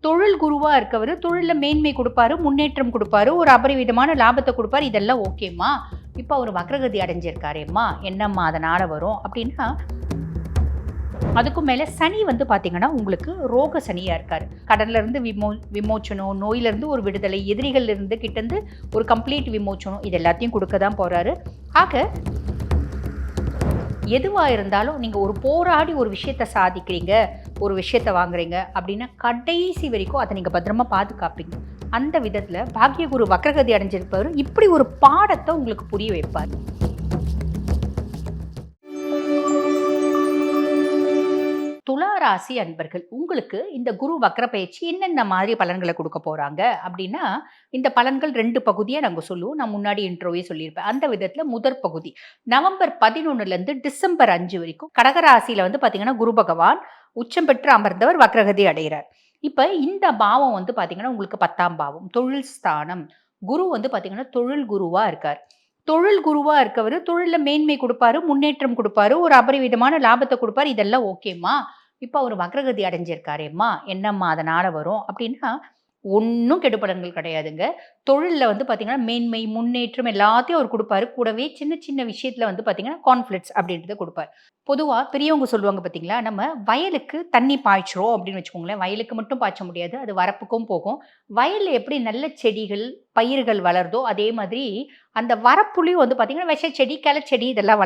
தொழில் குருவா இருக்கவரு தொழில்ல மேன்மை குடுப்பாரு, முன்னேற்றம் குடுப்பாரு, ஒரு அபரிவிதமான லாபத்த குடுப்பாரு. இதெல்லாம் ஓகேம்மா. இப்ப அவரு வக்ரகதி அடைஞ்சிருக்காரேம்மா, என்னம்மா அதனால வரும் அப்டின்னா, அதுக்கும் மேல சனி வந்து பார்த்தீங்கன்னா, உங்களுக்கு ரோக சனியா இருக்காரு. கடன்ல இருந்து விமோச்சனம், நோயில இருந்து ஒரு விடுதலை, எதிரிகள்ல இருந்து கிட்டருந்து ஒரு கம்ப்ளீட் விமோச்சனம் இது எல்லாத்தையும் குடுக்க தான் போறாரு. ஆக எதுவா இருந்தாலும் நீங்க ஒரு போராடி ஒரு விஷயத்த சாதிக்கிறீங்க, ஒரு விஷயத்த வாங்குறீங்க அப்டின்னா, கடைசி வரைக்கும் அத நீங்க பத்திரமா பாதுகாப்பீங்க. அந்த விதத்துல பாக்கியகுரு வக்ரகதி அடைஞ்சிருப்பவரு இப்படி ஒரு பாடத்த உங்களுக்கு புரிய வைப்பார். துலா ராசி அன்பர்கள் உங்களுக்கு இந்த குரு வக்ர பயிற்சி என்னென்ன மாதிரி பலன்களை கொடுக்க போறாங்க அப்படின்னா, இந்த பலன்கள் 2 பகுதியா நாங்க சொல்லுவோம். நான் முன்னாடி இன்ட்ரோவே சொல்லியிருப்பேன். அந்த விதத்துல முதற் பகுதி நவம்பர் 11ல இருந்து டிசம்பர் 5 வரைக்கும் கடக ராசியில வந்து பாத்தீங்கன்னா, குரு பகவான் உச்சம் பெற்று அமர்ந்தவர் வக்ரகதி அடைகிறார். இப்ப இந்த பாவம் வந்து பாத்தீங்கன்னா, உங்களுக்கு 10ஆம் பாவம் தொழில் ஸ்தானம். குரு வந்து பாத்தீங்கன்னா, தொழில் குருவா இருக்கார். தொழில் குருவா இருக்கவரு தொழில்ல மேன்மை குடுப்பாரு, முன்னேற்றம் குடுப்பாரு, ஒரு அபரிவிதமான லாபத்த குடுப்பாரு. இதெல்லாம் ஓகேம்மா. இப்ப அவரு வக்ரகதி அடைஞ்சிருக்காரேம்மா, என்னம்மா அதனால வரும் அப்டின்னா, ஒண்ணும் கெடுபலன்கள் கிடையாதுங்க. தொழில்ல வந்து பார்த்தீங்கன்னா, மேன்மை, முன்னேற்றம் எல்லாத்தையும் அவரு குடுப்பாரு. கூடவே சின்ன சின்ன விஷயத்துல வந்து பார்த்தீங்கன்னா, கான்ஃபிளிக்ட்ஸ் அப்டின்றத குடுப்பாரு. பொதுவா பெரியவங்க சொல்லுவாங்க பார்த்தீங்களா, நம்ம வயலுக்கு தண்ணி பாய்ச்சுறோம் அப்டின்னு வச்சுக்கோங்களேன். வயலுக்கு மட்டும் பாய்ச்ச முடியாது. அது வரப்புக்கும் போகும். வயல்ல எப்படி நல்ல செடிகள், பயிர்கள் வளருதோ, அதே மாதிரி அந்த வரப்புலயும் வந்து பார்த்தீங்கன்னா, விஷச்செடி, கிளச்செடி இதெல்லாம்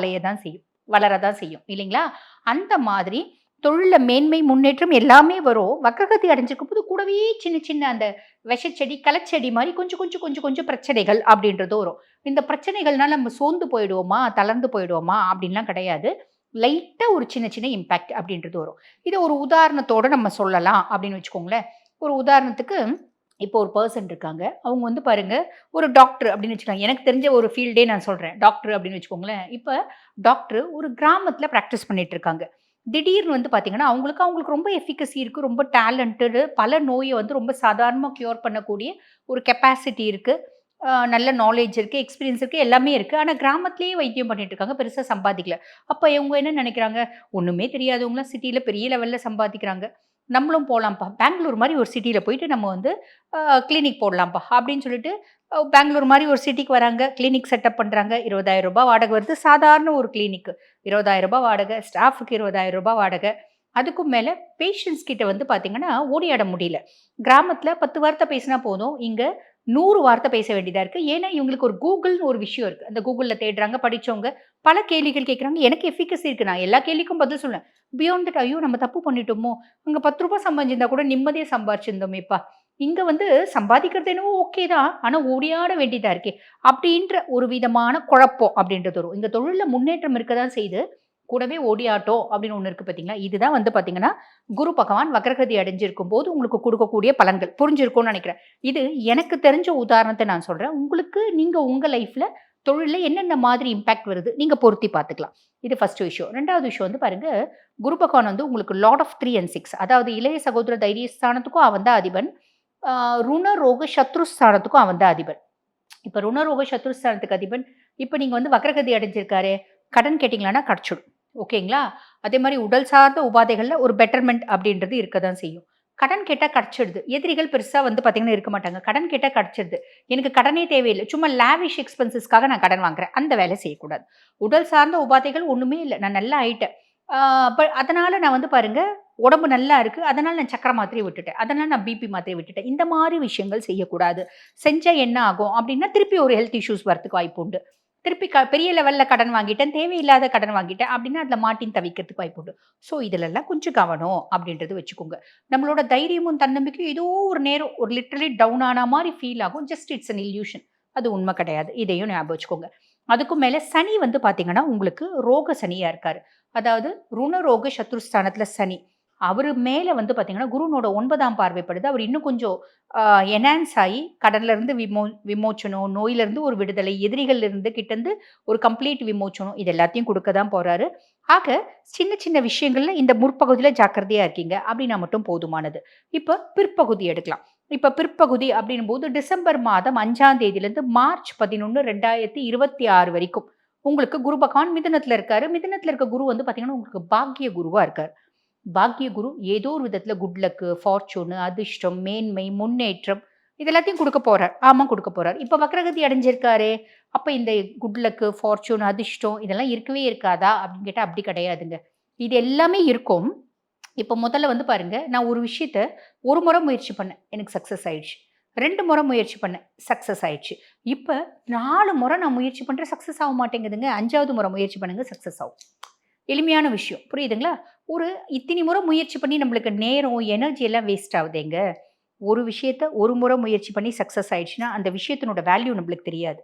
வளரதான் செய்யும் இல்லைங்களா? அந்த மாதிரி தொழில்ல மேன்மை, முன்னேற்றம் எல்லாமே வரும். வக்ரகதி அடைஞ்சிருக்கும்போது கூடவே சின்ன சின்ன அந்த விஷச்செடி, களச்செடி மாரி கொஞ்சம் கொஞ்சம் கொஞ்சம் கொஞ்சம் பிரச்சனைகள் அப்படின்றது வரும். இந்த பிரச்சனைகள்னால நம்ம சோர்ந்து போயிடுவோமா, தளர்ந்து போயிடுவோமா அப்படின்லாம் கிடையாது. லைட்டா ஒரு சின்ன சின்ன இம்பாக்ட் அப்படின்றது வரும். இத ஒரு உதாரணத்தோட நம்ம சொல்லலாம் அப்படின்னு வச்சுக்கோங்களேன். ஒரு உதாரணத்துக்கு இப்போ ஒரு பெர்சன் இருக்காங்க. அவங்க வந்து பாருங்க, ஒரு டாக்டர் அப்படின்னு வச்சுக்கோங்க. எனக்கு தெரிஞ்ச ஒரு ஃபீல்டே நான் சொல்றேன். டாக்டர் அப்படின்னு வச்சுக்கோங்களேன். இப்ப டாக்டர் ஒரு கிராமத்துல பிராக்டிஸ் பண்ணிட்டு இருக்காங்க. திடீர்னு வந்து பார்த்தீங்கன்னா, அவங்களுக்கு ரொம்ப எஃபிகசி இருக்கு. ரொம்ப டேலண்டடு. பல நோய வந்து ரொம்ப சாதாரணமா கியூர் பண்ணக்கூடிய ஒரு கெப்பாசிட்டி இருக்கு. நல்ல நாலேட்ஜ் இருக்கு, எக்ஸ்பீரியன்ஸ் இருக்கு, எல்லாமே இருக்கு. ஆனா கிராமத்திலேயே வைத்தியம் பண்ணிட்டு இருக்காங்க. பெருசா சம்பாதிக்கல. அப்ப இவங்க என்ன நெனைக்கிறாங்க, ஒண்ணுமே தெரியாதவங்கலாம் சிட்டில பெரிய லெவல்ல சம்பாதிக்கிறாங்க. நம்மளும் போலாம்ப்பா. பெங்களூர் மாரி ஒரு சிட்டில போயிட்டு நம்ம வந்து அ கிளினிக் போடலாம்ப்பா. அப்படின்னு சொல்லிட்டு பெங்களூர் மாரி ஒரு சிட்டிக்கு வராங்க. கிளினிக் செட்டப் பண்றாங்க. ரூ. 20,000 வாடகை வருது. சாதாரண ஒரு கிளினிக். ரூ. 20,000 வாடகை. ஸ்டாஃப்க்கு ரூ. 20,000 வாடகை. அதுக்கும் மேல பேஷண்ட்ஸ் கிட்ட வந்து பார்த்தீங்கன்னா, ஓடி ஆட முடியல. கிராமத்தில 10 வார்த்தை பேசினா போதும். இங்க 100 வார்த்தை பேச வேண்டியதா இருக்கு. ஏன்னா, இவங்களுக்கு ஒரு கூகுள்னு ஒரு விஷயம் இருக்கு. அந்த கூகுள்ல தேடுறாங்க, படிச்சவங்க. பல கேள்விகள் கேட்குறாங்க. எனக்கு எஃபிகசி இருக்கு. நான் எல்லா கேள்விக்கும் பதில் சொல்லுவேன். பியாண்ட் தட் ஐயோ! நம்ம தப்பு பண்ணிட்டோமோ! அங்க ரூ. 10 சம்பாதிச்சிருந்தா கூட நிம்மதியா சம்பாரிச்சிருந்தோமேப்பா! இங்க வந்து சம்பாதிக்கிறது என்னவோ ஓகே தான். ஆனா ஓடியாட வேண்டியதா இருக்கே! அப்டின்ற ஒரு விதமான குழப்பம் அப்டின்றது வரும். இந்த தொழில்ல முன்னேற்றம் இருக்க தான் செய்யுது. கூடவே ஓடியாட்டம் அப்டின்னு ஒண்ணு இருக்கு பார்த்தீங்களா? இதுதான் வந்து பார்த்தீங்கன்னா, குரு பகவான் வக்ரகதி அடைஞ்சிருக்கும்போது உங்களுக்கு குடுக்கக்கூடிய பலன்கள். புரிஞ்சிருக்கும்னு நெனைக்கிறேன். இது எனக்கு தெரிஞ்ச உதாரணத்த நான் சொல்றேன். உங்களுக்கு நீங்க உங்க லைஃப்ல தொழில்ல என்னென்ன மாதிரி இம்பாக்ட் வருது? நீங்க பொருத்தி பார்த்துக்கலாம். இது ஃபர்ஸ்ட் விஷயம். 2வது விஷயம் வந்து பாருங்க, குரு பகவான் வந்து உங்களுக்கு லார்ட் ஆஃப் 3 அண்ட் 6 அதாவது இளைய சகோதர தைரியஸ்தானத்துக்கும் அவன் தான் அதிபன். ருண, ரோக, சத்ருஸ்தானத்துக்கும் அவன் தான் அதிபன். இப்ப ருணரோக சத்ருஸ்தானத்துக்கு அதிபன், இப்ப நீங்க வந்து வக்ரகதி அடைஞ்சிருக்காரே, கடன் கேட்டீங்களான்னா கிடைச்சிடும். ஓகேங்களா? அதே மாரி உடல் சார்ந்த உபாதைகள்ல ஒரு பெட்டர்மென்ட் அப்படின்றது இருக்க தான் செய்யும். கடன் கேட்டா கிடைச்சிடுது. எதிரிகள் பெருசா வந்து பார்த்தீங்கன்னா இருக்க மாட்டாங்க. கடன் கேட்டா கிடைச்சிடுது. எனக்கு கடனே தேவையில்ல. சும்மா லாவிஷ் எக்ஸ்பென்சஸ்க்காக நான் கடன் வாங்குறேன். அந்த வேலை செய்யக்கூடாது. உடல் சார்ந்த உபாதைகள் ஒண்ணுமே இல்ல. நான் நல்லா ஆயிட்டேன். அதனால நான் வந்து பாருங்க, உடம்பு நல்லா இருக்கு. அதனால நான் சர்க்கரை மாத்திரைய விட்டுட்டேன். அதனால நான் பிபி மாத்திரைய விட்டுட்டேன். இந்த மாரி விஷயங்கள் செய்யக்கூடாது. செஞ்சா என்ன ஆகும் அப்டின்னா, திருப்பி ஒரு ஹெல்த் இஷ்யூஸ் வரதுக்கு வாய்ப்பு உண்டு. திருப்பி பெரிய லெவல்ல கடன் வாங்கிட்டேன், தேவையில்லாத கடன் வாங்கிட்டேன் அப்டின்னா, அதுல மாட்டின்னு தவிக்கிறதுக்கு வாய்ப்பு உண்டு. ஸோ இதுலலாம் கொஞ்சம் கவனம் அப்டின்றது வச்சுக்கோங்க. நம்மளோட தைரியமும், தன்னம்பிக்கையும் ஏதோ ஒரு நேரம் ஒரு லிட்டரலி டவுன் ஆன மாரி ஃபீல் ஆகும். Just it's an illusion. அது உண்ம கிடையாது. இதையும் ஞாபகம் வச்சுக்கோங்க. அதுக்கும் மேல சனி வந்து பார்த்தீங்கன்னா, உங்களுக்கு ரோக சனியா இருக்காரு. அதாவது ருணரோக சத்ருஸ்தானத்துல சனி. அவரு மேல வந்து பார்த்தீங்கன்னா, குருவினோட 9ஆம் பார்வை படுது. அவர் இன்னும் கொஞ்சம் அ என்ஹான்ஸ் ஆயி கடன்ல இருந்து விமோச்சனம், நோயில இருந்து ஒரு விடுதலை, எதிரிகள்ல இருந்து கிட்டருந்து ஒரு கம்ப்ளீட் விமோச்சனம் இது எல்லாத்தையும் குடுக்க தான் போறாரு. ஆக சின்ன சின்ன விஷயங்கள்ல இந்த முற்பகுதியில ஜாக்கிரதையா இருக்கீங்க அப்டின்னா மட்டும் போதுமானது. இப்ப பிற்பகுதி எடுக்கலாம். இப்ப பிற்பகுதி அப்டின்னும்போது டிசம்பர் மாதம் 5ஆம் தேதியிலிருந்து மார்ச் 11, 2026 வரைக்கும் உங்களுக்கு குரு பகவான் மிதுனத்துல இருக்காரு. மிதுனத்துல இருக்க குரு வந்து பார்த்தீங்கன்னா, உங்களுக்கு பாக்கிய குருவா இருக்காரு. பாக்கிய குரு ஏதோ ஒரு விதத்துல குட் லக், ஃபார்ச்சூன், அதிர்ஷ்டம், மேன்மை, முன்னேற்றம் இது எல்லாத்தையும் குடுக்க போறார். ஆமா குடுக்க போறார். இப்ப வக்ரகதி அடைஞ்சிருக்காரே! அப்ப இந்த குட் லக், ஃபார்ச்சூன், அதிர்ஷ்டம் இதெல்லாம் இருக்கவே இருக்காதா? அப்படின்னு கேட்டா அப்படி கிடையாதுங்க. இது எல்லாமே இருக்கும். இப்ப முதல்ல வந்து பாருங்க, நான் ஒரு விஷயத்த ஒரு முறை முயற்சி பண்ணேன். எனக்கு சக்சஸ் ஆயிடுச்சு. 2 முறை முயற்சி பண்ணேன். சக்சஸ் ஆயிடுச்சு. இப்ப 4 முறை நான் முயற்சி பண்றேன். சக்சஸ் ஆக மாட்டேங்குதுங்க. 5வது முறை முயற்சி பண்ணுங்க. சக்சஸ் ஆகும். எளிமையான விஷயம். புரியுதுங்களா? ஒரு இத்தினி முறை முயற்சி பண்ணி நம்மளுக்கு நேரம், எனர்ஜி எல்லாம் வேஸ்ட் ஆவுதேங்க. ஒரு விஷயத்த ஒரு முறை முயற்சி பண்ணி சக்சஸ் ஆயிடுச்சுன்னா, அந்த விஷயத்தினோட வேல்யூ நம்மளுக்கு தெரியாது.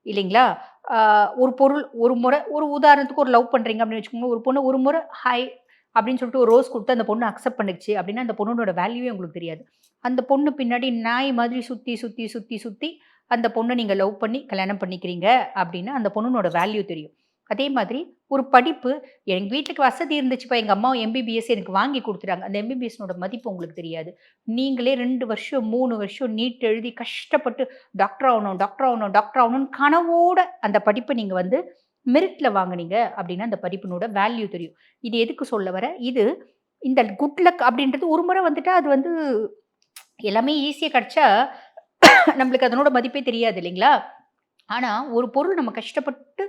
இல்லைங்களா? ஆ ஒரு பொருள் ஒரு முறை ஒரு உதாரணத்துக்கு ஒரு லவ் பண்றீங்க அப்படின்னு வச்சுக்கோங்க. ஒரு பொண்ணு ஒரு முறை ஹாய் அப்படின்னு சொல்லிட்டு ஒரு ரோஸ் குடுத்து அந்த பொண்ணு அக்செப்ட் பண்ணுச்சு அப்படின்னா, அந்த பொண்ணோட வேல்யூவே உங்களுக்கு தெரியாது. அந்த பொண்ணு பின்னாடி நாய் மாதிரி சுத்தி, சுத்தி, சுத்தி, சுத்தி அந்த பொண்ண நீங்க லவ் பண்ணி கல்யாணம் பண்ணிக்கிறீங்க அப்படின்னா, அந்த பொண்ணுனோட வேல்யூ தெரியும். அதே மாதிரி ஒரு படிப்பு எங்க வீட்டுக்கு வசதி இருந்துச்சுப்பா, எங்க அம்மா எம்பிபிஎஸ் எனக்கு வாங்கி குடுத்துட்டாங்க. அந்த எம்பிபிஎஸ்னோட மதிப்பு உங்களுக்கு தெரியாது. நீங்களே 2 வருஷம், 3 வருஷம் நீட் எழுதி கஷ்டப்பட்டு டாக்டர் ஆவணும், டாக்டர் ஆவணும், டாக்டர் ஆவணும்னு கனவோட அந்த படிப்ப நீங்க வந்து மெரிட்ல வாங்குனீங்க அப்டின்னா, அந்த படிப்பினோட வேல்யூ தெரியும். இது எதுக்கு சொல்ல வரேன்? இது இந்த குட் லக் அப்டின்றது ஒரு முறை வந்துட்டா, அது வந்து எல்லாமே ஈஸியா கிடைச்சா, நம்மளுக்கு அதனோட மதிப்பே தெரியாது இல்லைங்களா? ஆனா, ஒரு பொருள் நம்ம கஷ்டப்பட்டு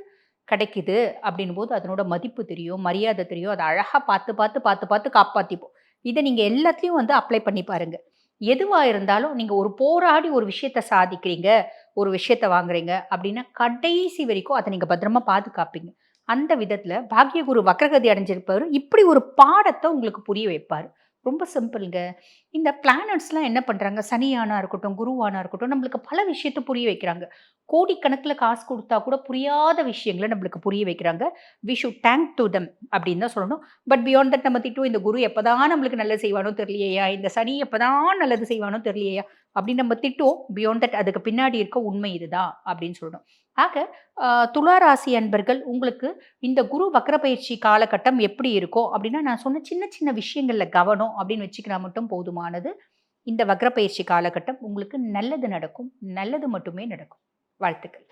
கிடைக்குது அப்டின்னும்போது, அதனோட மதிப்பு தெரியும், மரியாதை தெரியும். அத அழகா பார்த்து, பார்த்து, பார்த்து, பார்த்து காப்பாத்திப்போம். இத நீங்க எல்லாத்துலயும் வந்து அப்ளை பண்ணி பாருங்க. எதுவா இருந்தாலும் நீங்க ஒரு போராடி ஒரு விஷயத்த சாதிக்கிறீங்க, ஒரு விஷயத்த வாங்குறீங்க அப்டின்னா, கடைசி வரைக்கும் அத நீங்க பத்திரமா பாதுகாப்பீங்க. அந்த விதத்துல பாக்கியகுரு வக்ரகதி அடைஞ்சிருப்பாரு. இப்டி ஒரு பாடத்த உங்களுக்கு புரிய வைப்பாரு. ரொம்ப சிம்பிள்ங்க. இந்த பிளானட்ஸ்லாம் என்ன பண்றாங்க, சனியானா இருக்கட்டும், குருவானா இருக்கட்டும், நம்மளுக்கு பல விஷயத்த புரிய வைக்கிறாங்க. கோடிக்கணக்குல காசு குடுத்தா கூட புரியாத விஷயங்கள நம்மளுக்கு புரிய வைக்கிறாங்க. We should thank to them அப்படின்னு தான் சொல்லணும். பட் பியாண்ட் தட் நம்ம திட்டுவோம், இந்த குரு எப்பதான் நம்மளுக்கு நல்லது செய்வானோ தெரியலையேயா, இந்த சனி எப்பதான் நல்லது செய்வானோ தெரியலையேயா அப்படின்னு நம்ம திட்டுவோம். பியாண்ட் தட் அதுக்கு பின்னாடி இருக்க உண்மை இதுதான் அப்படின்னு சொல்லணும். ஆக துலா ராசி அன்பர்கள் உங்களுக்கு இந்த குரு வக்ரப்பெயர்ச்சி காலகட்டம் எப்படி இருக்கும் அப்படின்னா, நான் சொன்ன சின்ன சின்ன விஷயங்கள்ல கவனம் அப்படின்னு வச்சுக்கினா மட்டும் போதுமானது. இந்த வக்ரப்பெயர்ச்சி காலகட்டம் உங்களுக்கு நல்லது நடக்கும். நல்லது மட்டுமே நடக்கும். வாழ்த்துக்கள்.